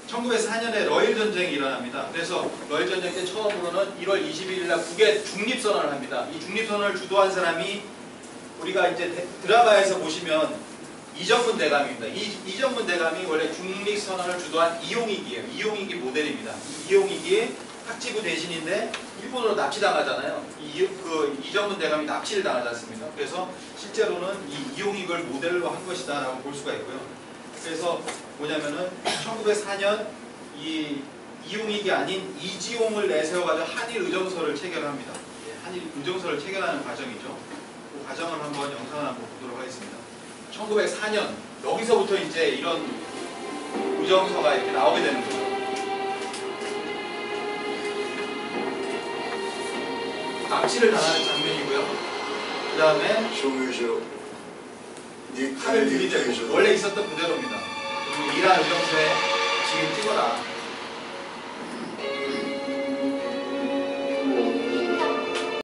1904년에 러일 전쟁이 일어납니다. 그래서 러일 전쟁 때 처음으로는 1월 21일 날 북에 중립선언을 합니다. 이 중립선언을 주도한 사람이 우리가 이제 드라마에서 보시면 이정문 대감입니다. 이정문 대감이 원래 중립선언을 주도한 이용익이에요. 이용익이 모델입니다. 이용익이 학지부 대신인데 일본으로 납치당하잖아요. 이정문 대감이 납치를 당하지 않습니까? 그래서 실제로는 이 이용익을 모델로 한 것이다 라고 볼 수가 있고요. 그래서 뭐냐면은 1904년 이 이용익이 아닌 이지용을 내세워가지고 한일 의정서를 체결합니다. 한일 의정서를 체결하는 과정이죠. 그 과정을 한번 영상을 한번 보도록 하겠습니다. 1904년 여기서부터 이제 이런 의정서가 이렇게 나오게 되는 거죠. 납치를 당하는 장면이고요. 그 다음에 証明書 칼을 들이대고 원래 있었던 그대로입니다. 그리고 이란 의정서에 지금 찍어라.